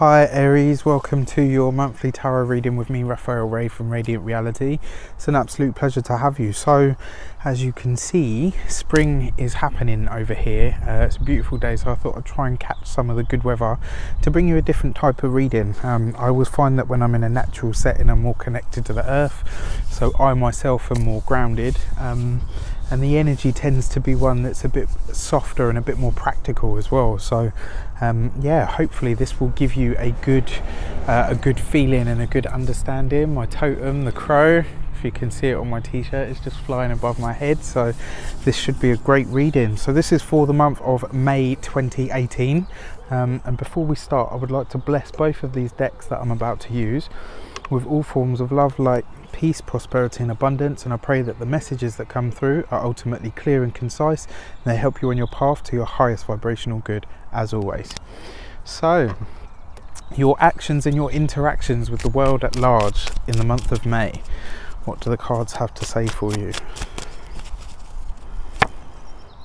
Hi Aries, welcome to your monthly tarot reading with me, Raphael Ray from Radiant Reality. It's an absolute pleasure to have you. So as you can see, spring is happening over here. It's a beautiful day, so I thought I'd try and catch some of the good weather to bring you a different type of reading. I always find that when I'm in a natural setting I'm more connected to the earth, so I myself am more grounded, and the energy tends to be one that's a bit softer and a bit more practical as well. So yeah, hopefully this will give you a good feeling and a good understanding. My totem, the crow, if you can see it on my t-shirt, is just flying above my head, so this should be a great reading. So this is for the month of May 2018, and before we start I would like to bless both of these decks that I'm about to use with all forms of love, light, peace, prosperity and abundance, and I pray that the messages that come through are ultimately clear and concise, and they help you on your path to your highest vibrational good, as always. So your actions and your interactions with the world at large in the month of May. What do the cards have to say for you?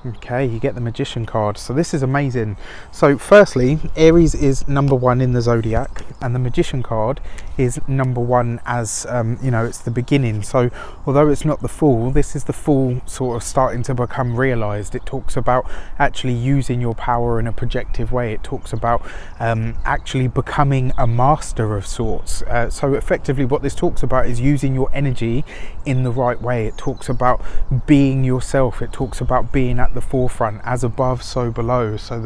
Okay, you get the Magician card. So this is amazing. So firstly, Aries is number 1 in the zodiac, and the Magician card is number 1 as you know, it's the beginning. So although it's not the Fool, this is the Fool sort of starting to become realized. It talks about actually using your power in a projective way. It talks about actually becoming a master of sorts. So effectively what this talks about is using your energy in the right way. It talks about being yourself. It talks about being at the forefront, as above so below, so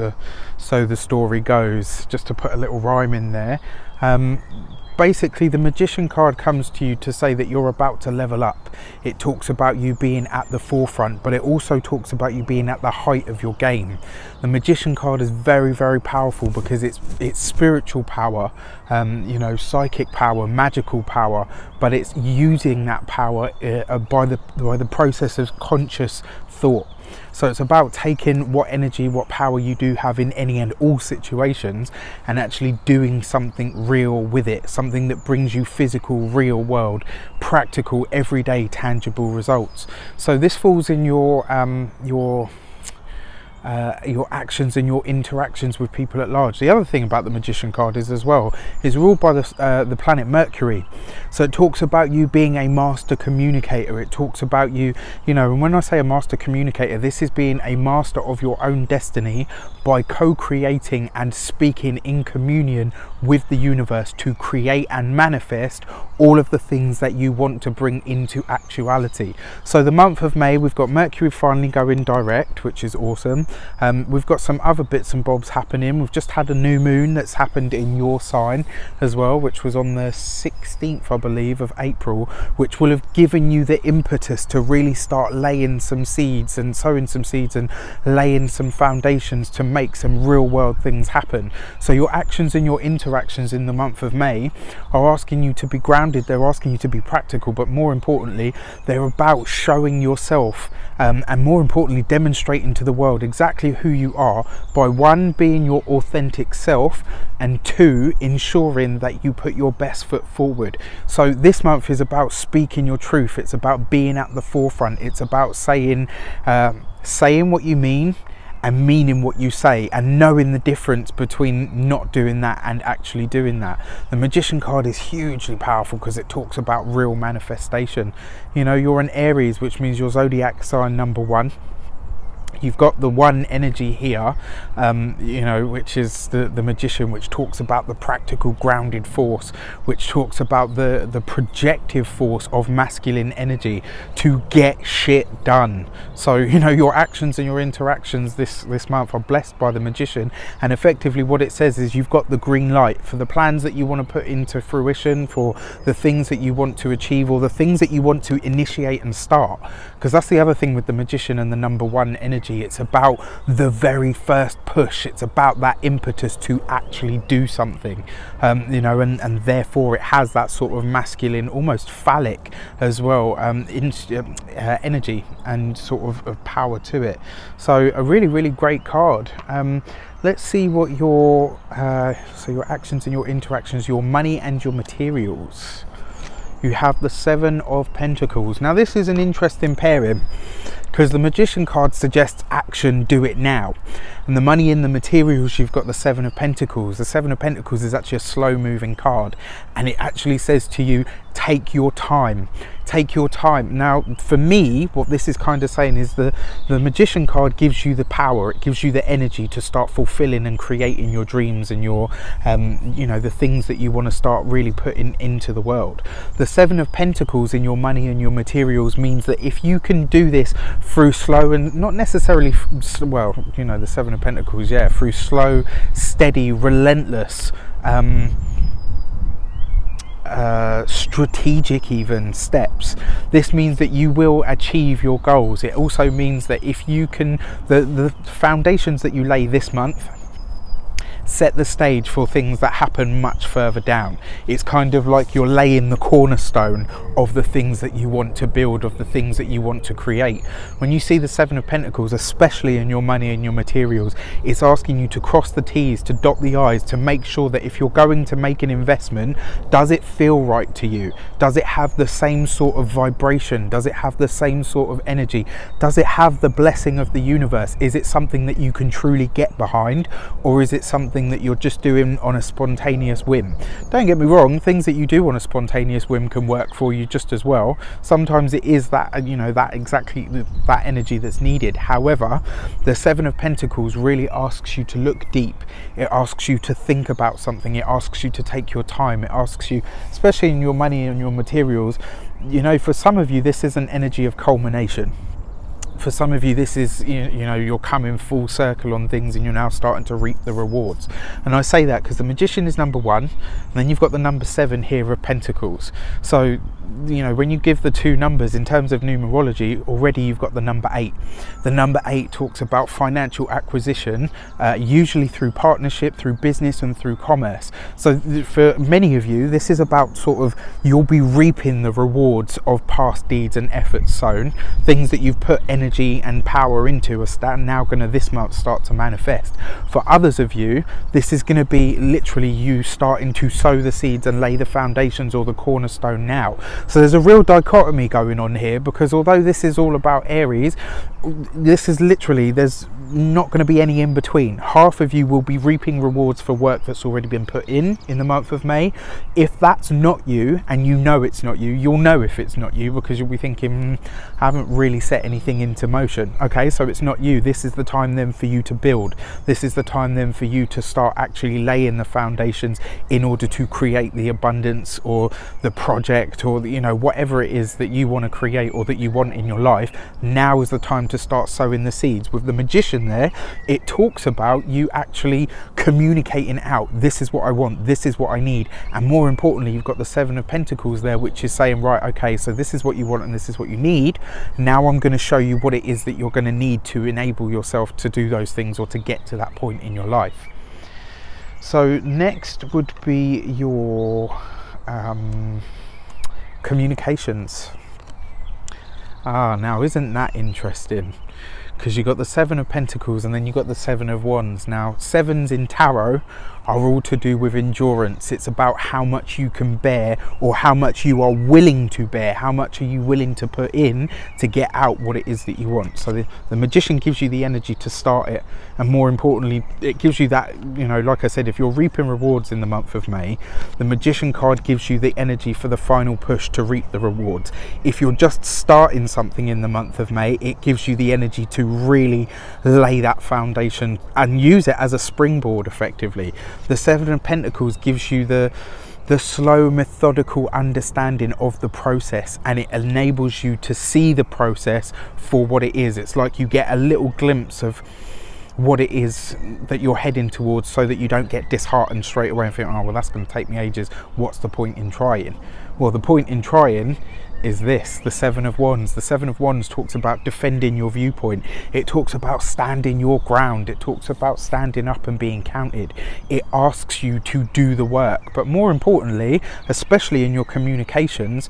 the story goes, just to put a little rhyme in there. Basically the Magician card comes to you to say that you're about to level up. It talks about you being at the forefront, but it also talks about you being at the height of your game. The Magician card is very, very powerful because it's spiritual power, you know, psychic power, magical power, but it's using that power by the process of conscious thought. So it's about taking what energy, what power you do have in any and all situations, and actually doing something real with it, something that brings you physical, real world, practical, everyday, tangible results. So this falls in your actions and your interactions with people at large. The other thing about the Magician card is as well, is ruled by the planet Mercury. So it talks about you being a master communicator. It talks about you, you know, and when I say a master communicator, this is being a master of your own destiny by co-creating and speaking in communion with the universe to create and manifest all of the things that you want to bring into actuality. So the month of May, we've got Mercury finally going direct, which is awesome. We've got some other bits and bobs happening. We've just had a new moon that's happened in your sign as well, which was on the 16th, I believe, of April, which will have given you the impetus to really start laying some seeds and sowing some seeds and laying some foundations to make some real world things happen. So your actions and your interactions in the month of May are asking you to be grounded, they're asking you to be practical, but more importantly they're about showing yourself and more importantly demonstrating to the world exactly who you are by 1, being your authentic self, and 2, ensuring that you put your best foot forward. So this month is about speaking your truth. It's about being at the forefront. It's about saying what you mean and meaning what you say, and knowing the difference between not doing that and actually doing that. The Magician card is hugely powerful because it talks about real manifestation. You know, you're an Aries, which means your zodiac sign number 1. You've got the 1 energy here, you know, which is the Magician, which talks about the practical grounded force, which talks about the projective force of masculine energy to get shit done. So, you know, your actions and your interactions this month are blessed by the Magician, and effectively what it says is you've got the green light for the plans that you want to put into fruition, for the things that you want to achieve, or the things that you want to initiate and start. Because that's the other thing with the Magician and the number 1 energy. It's about the very first push. It's about that impetus to actually do something, you know, and therefore it has that sort of masculine, almost phallic as well, energy and sort of power to it. So a really, really great card. Let's see what your so your actions and your interactions, your money and your materials. You have the 7 of Pentacles. Now this is an interesting pairing. because the Magician card suggests action, do it now. And the money in the materials, you've got the Seven of Pentacles. The Seven of Pentacles is actually a slow moving card, and it actually says to you, take your time. Take your time. Now, for me, what this is kind of saying is the Magician card gives you the power, it gives you the energy to start fulfilling and creating your dreams and your, you know, the things that you want to start really putting into the world. The Seven of Pentacles in your money and your materials means that if you can do this through slow and not necessarily, well, you know, the Seven of Pentacles, yeah, through slow, steady, relentless, strategic even steps, this means that you will achieve your goals. It also means that if you can, the foundations that you lay this month set the stage for things that happen much further down. It's kind of like you're laying the cornerstone of the things that you want to build, of the things that you want to create. When you see the Seven of Pentacles, especially in your money and your materials, it's asking you to cross the T's, to dot the I's, to make sure that if you're going to make an investment, does it feel right to you? Does it have the same sort of vibration? Does it have the same sort of energy? Does it have the blessing of the universe? Is it something that you can truly get behind, or is it something that you're just doing on a spontaneous whim? Don't get me wrong, things that you do on a spontaneous whim can work for you just as well. Sometimes it is that, you know, that exactly that energy that's needed. However, the Seven of Pentacles really asks you to look deep. It asks you to think about something. It asks you to take your time. It asks you, especially in your money and your materials, you know, for some of you this is an energy of culmination. For some of you, this is, you know, you're coming full circle on things and you're now starting to reap the rewards. And I say that because the Magician is number 1, and then you've got the number 7 here of Pentacles. So, you know, when you give the two numbers in terms of numerology, already you've got the number 8. The number 8 talks about financial acquisition, usually through partnership, through business and through commerce. So for many of you, this is about sort of, you'll be reaping the rewards of past deeds and efforts sown. Things that you've put energy and power into are now going to this month start to manifest. For others of you, this is going to be literally you starting to sow the seeds and lay the foundations or the cornerstone now. So there's a real dichotomy going on here, because although this is all about Aries, this is literally, there's not going to be any in between. Half of you will be reaping rewards for work that's already been put in the month of May. If that's not you, and you know it's not you, you'll know if it's not you, because you'll be thinking, I haven't really set anything into motion. Okay, so it's not you. This is the time then for you to build. This is the time then for you to start actually laying the foundations in order to create the abundance or the project or the, you know, whatever it is that you want to create or that you want in your life. Now is the time to start sowing the seeds. With the Magician there, it talks about you actually communicating out, this is what I want, this is what I need. And more importantly, you've got the Seven of Pentacles there, which is saying, right, okay, so this is what you want and this is what you need. Now I'm going to show you what it is that you're going to need to enable yourself to do those things or to get to that point in your life. So next would be your communications. Now isn't that interesting? Because you've got the Seven of Pentacles and then you've got the Seven of Wands. Now, sevens in tarot are all to do with endurance. It's about how much you can bear, or how much you are willing to bear. How much are you willing to put in to get out what it is that you want? So the Magician gives you the energy to start it, and more importantly, it gives you that, you know, like I said, if you're reaping rewards in the month of May, the Magician card gives you the energy for the final push to reap the rewards. If you're just starting something in the month of May, it gives you the energy to really lay that foundation and use it as a springboard effectively. The Seven of Pentacles gives you the slow, methodical understanding of the process, and it enables you to see the process for what it is. It's like you get a little glimpse of what it is that you're heading towards, so that you don't get disheartened straight away and think, oh well, that's going to take me ages, what's the point in trying? Well, the point in trying is this, the Seven of Wands. The Seven of Wands talks about defending your viewpoint. It talks about standing your ground. It talks about standing up and being counted. It asks you to do the work. But more importantly, especially in your communications,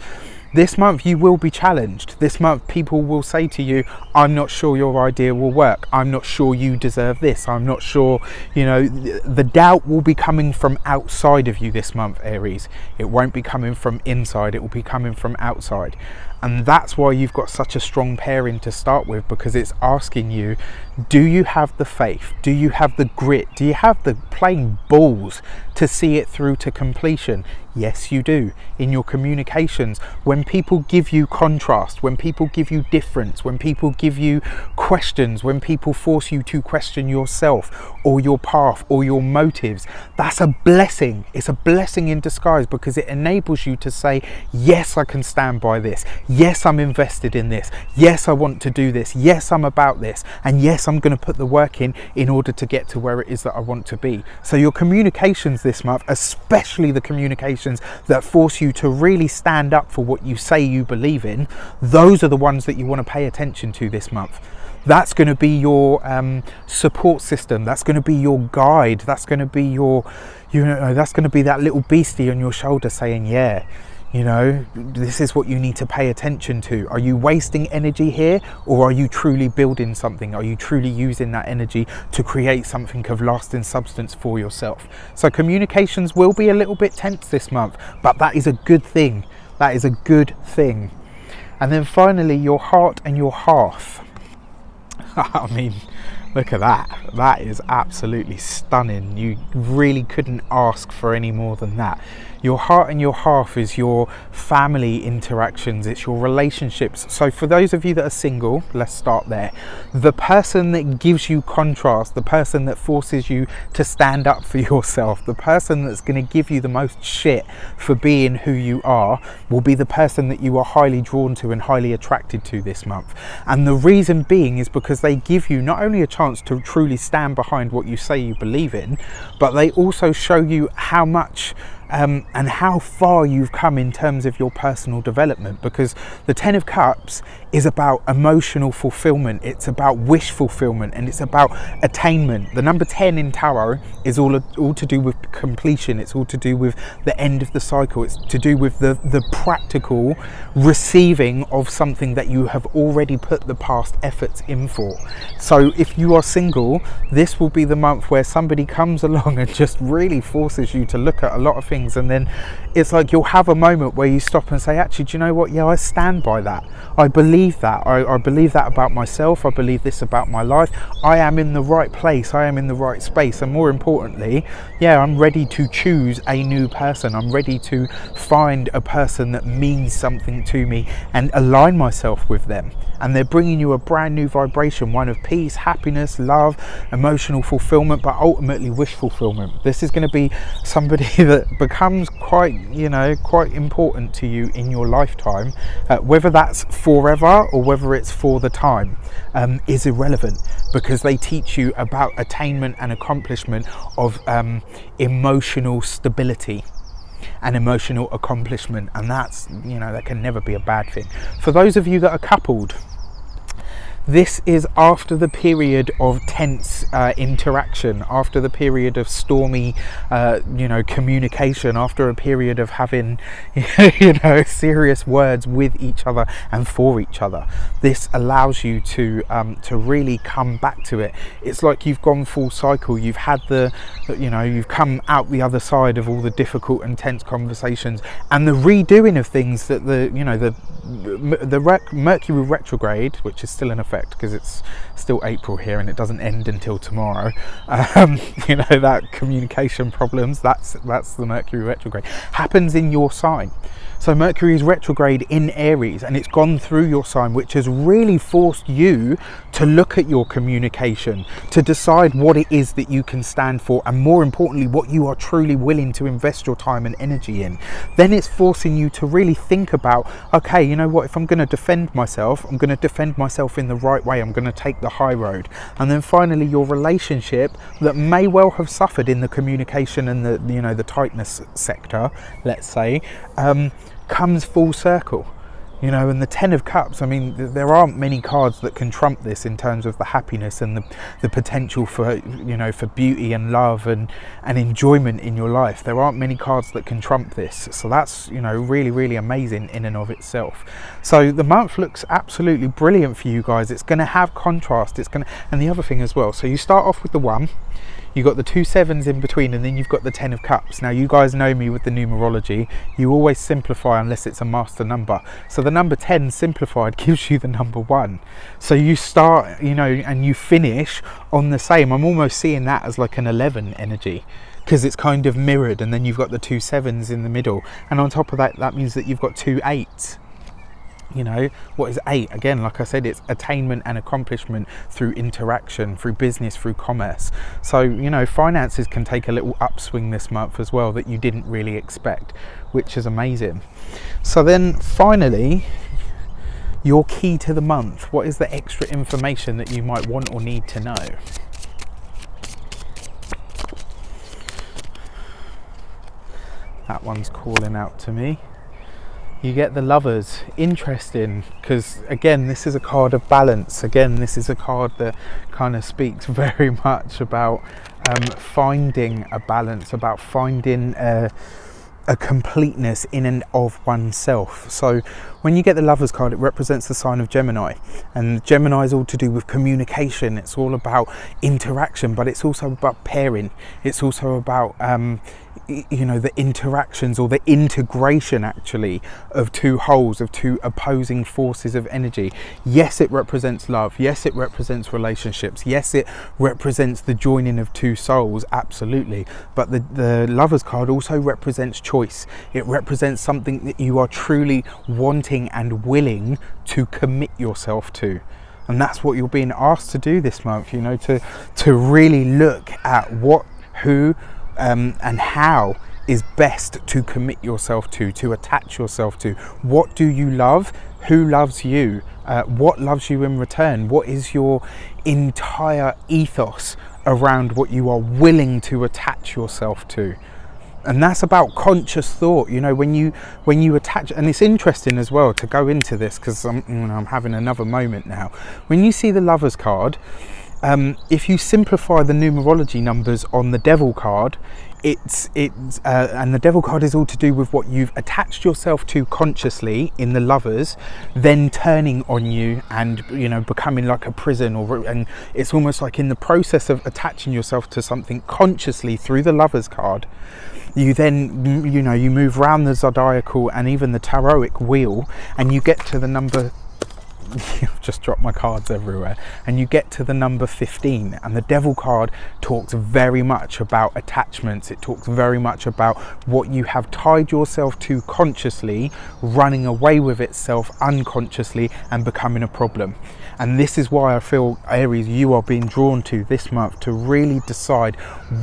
this month you will be challenged. This month people will say to you, I'm not sure your idea will work. I'm not sure you deserve this. I'm not sure, you know, the doubt will be coming from outside of you this month, Aries. It won't be coming from inside, it will be coming from outside. And that's why you've got such a strong pairing to start with, because it's asking you, do you have the faith? Do you have the grit? Do you have the plain balls to see it through to completion? Yes, you do. In your communications, when people give you contrast, when people give you difference, when people give you questions, when people force you to question yourself or your path or your motives, that's a blessing. It's a blessing in disguise, because it enables you to say, yes, I can stand by this. Yes, I'm invested in this. Yes, I want to do this. Yes, I'm about this. And yes, I'm going to put the work in order to get to where it is that I want to be. So your communications this month, especially the communications that force you to really stand up for what you say you believe in, those are the ones that you want to pay attention to this month. That's going to be your support system. That's going to be your guide. That's going to be your, that's going to be that little beastie on your shoulder saying, yeah, this is what you need to pay attention to. Are you wasting energy here, or are you truly building something? Are you truly using that energy to create something of lasting substance for yourself? So communications will be a little bit tense this month, but that is a good thing. That is a good thing. And then finally, your heart and your hearth. I mean, look at that. That is absolutely stunning. You really couldn't ask for any more than that. Your heart and your hearth is your family interactions, it's your relationships. So for those of you that are single, let's start there. The person that gives you contrast, the person that forces you to stand up for yourself, the person that's going to give you the most shit for being who you are, will be the person that you are highly drawn to and highly attracted to this month. And the reason being is because they give you not only a chance to truly stand behind what you say you believe in, but they also show you how much and how far you've come in terms of your personal development, because the 10 of Cups is about emotional fulfillment, it's about wish fulfillment, and it's about attainment. The number 10 in tarot is all to do with completion. It's all to do with the end of the cycle. It's to do with the practical receiving of something that you have already put the past efforts in for. So if you are single, this will be the month where somebody comes along and just really forces you to look at a lot of things, and then it's like you'll have a moment where you stop and say, actually, do you know what? Yeah, I stand by that. I believe that. I believe that about myself. I believe this about my life. I am in the right place. I am in the right space. And more importantly, yeah, I'm ready to choose a new person. I'm ready to find a person that means something to me and align myself with them. And they're bringing you a brand new vibration, one of peace, happiness, love, emotional fulfillment, but ultimately wish fulfillment. This is going to be somebody that becomes quite important to you in your lifetime. Whether that's forever or whether it's for the time is irrelevant, because they teach you about attainment and accomplishment of emotional stability and emotional accomplishment, and that's, that can never be a bad thing. For those of you that are coupled, this is after the period of tense interaction, after the period of stormy, communication, after a period of having, serious words with each other and for each other. This allows you to really come back to it. It's like you've gone full cycle. You've had you've come out the other side of all the difficult and tense conversations and the redoing of things that the Mercury retrograde, which is still in effect because it's still April here and it doesn't end until tomorrow, that communication problems, that's the Mercury retrograde, happens in your sign. So Mercury is retrograde in Aries, and it's gone through your sign, which has really forced you to look at your communication, to decide what it is that you can stand for, and more importantly, what you are truly willing to invest your time and energy in. Then it's forcing you to really think about, okay, you know what, if I'm going to defend myself, I'm going to defend myself in the right way. I'm going to take the high road. And then finally, your relationship that may well have suffered in the communication and the tightness sector, let's say, comes full circle. And the 10 of Cups, I mean, there aren't many cards that can trump this in terms of the happiness and the potential for, for beauty and love and enjoyment in your life. There aren't many cards that can trump this. So that's, really, really amazing in and of itself. So the month looks absolutely brilliant for you guys. It's going to have contrast. And the other thing as well, so you start off with the 1, you've got the 2 sevens in between, and then you've got the 10 of cups. Now you guys know me with the numerology, you always simplify unless it's a master number. So the number 10 simplified gives you the number 1. So you start, you know, and you finish on the same. I'm almost seeing that as like an 11 energy, because it's kind of mirrored, and then you've got the 2 sevens in the middle, and on top of that, that means that you've got 2 8s. You know, what is 8? Again, like I said, it's attainment and accomplishment through interaction, through business, through commerce. So, you know, finances can take a little upswing this month as well that you didn't really expect, which is amazing. So then finally, your key to the month. What is the extra information that you might want or need to know? That one's calling out to me. You get the Lovers. Interesting, because again, this is a card of balance. Again, this is a card that kind of speaks very much about finding a balance, about finding a completeness in and of oneself. So when you get the Lovers card, it represents the sign of Gemini, and Gemini is all to do with communication. It's all about interaction, but it's also about pairing. It's also about you know, the interactions or the integration actually of 2 wholes, of 2 opposing forces of energy. Yes, it represents love. Yes, it represents relationships. Yes, it represents the joining of 2 souls, absolutely. But the Lovers card also represents choice. It represents something that you are truly wanting and willing to commit yourself to. And that's what you're being asked to do this month, you know, to really look at what, who, and how is best to commit yourself to attach yourself to. What do you love? Who loves you? What loves you in return? What is your entire ethos around what you are willing to attach yourself to? And that's about conscious thought. You know, when you attach, and it's interesting as well to go into this, because I'm having another moment now. When you see the Lovers card, if you simplify the numerology numbers on the Devil card, and the Devil card is all to do with what you've attached yourself to consciously in the Lovers, then turning on you and, you know, becoming like a prison, and it's almost like in the process of attaching yourself to something consciously through the Lovers card, you then, you know, you move around the zodiacal and even the tarotic wheel, and you get to the number I've just dropped my cards everywhere, and you get to the number 15, and the Devil card talks very much about attachments. It talks very much about what you have tied yourself to consciously running away with itself unconsciously and becoming a problem. And this is why I feel, Aries, you are being drawn to this month to really decide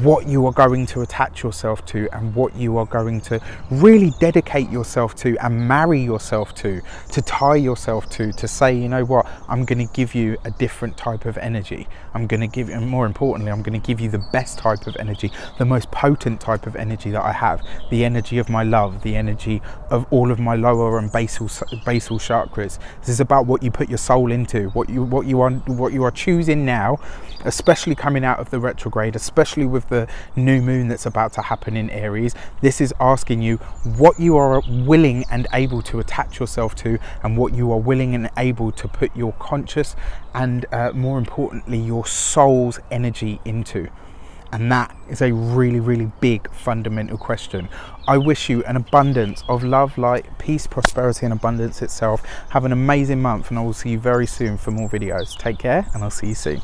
what you are going to attach yourself to and what you are going to really dedicate yourself to and marry yourself to tie yourself to say, you know what, I'm going to give you a different type of energy. I'm going to give, and more importantly, I'm going to give you the best type of energy, the most potent type of energy that I have, the energy of my love, the energy of all of my lower and basal chakras. This is about what you put your soul into, what you are choosing now, especially coming out of the retrograde, especially with the new moon that's about to happen in Aries. This is asking you what you are willing and able to attach yourself to, and what you are willing and able to put your conscious and more importantly your soul's energy into. And that is a really, really big fundamental question. I wish you an abundance of love, light, peace, prosperity and abundance itself. Have an amazing month, and I will see you very soon for more videos. Take care, and I'll see you soon.